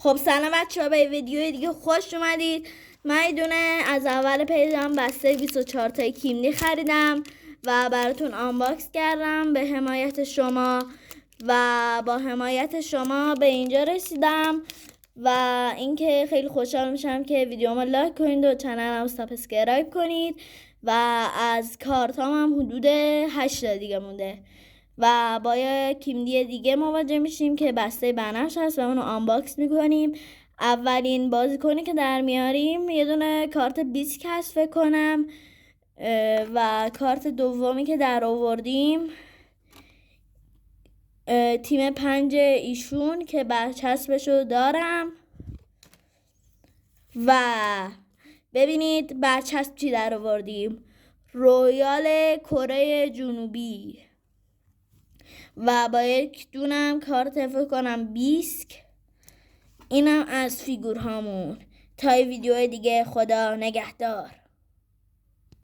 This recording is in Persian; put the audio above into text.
خب سلام بچه‌ها، به ویدیو دیگه خوش اومدید. من یه دونه از اول پیجم بسته 24 تای کیمنی خریدم و براتون آنباکس کردم به حمایت شما و با حمایت شما به اینجا رسیدم و اینکه خیلی خوشحال میشم که ویدیومو لایک کنید و چنلمو سابسکرایب کنید و از کارتام هم حدود 8 تا دیگه مونده و با یه کیمنی دیگه مواجه میشیم که بسته بنفش هست و اونو آنباکس میکنیم. اولین بازیکنی که در میاریم یه دونه کارت بیسک هست فکر کنم و کارت دومی که در آوردیم تیم 5 ایشون که برچسبشو دارم و ببینید برچسب چی در آوردیم: رویال کره جنوبی و با یک دونم کارت فکر کنم بیسک. اینم از فیگورهامون. تا ویدیو دیگه، خدا نگهدار.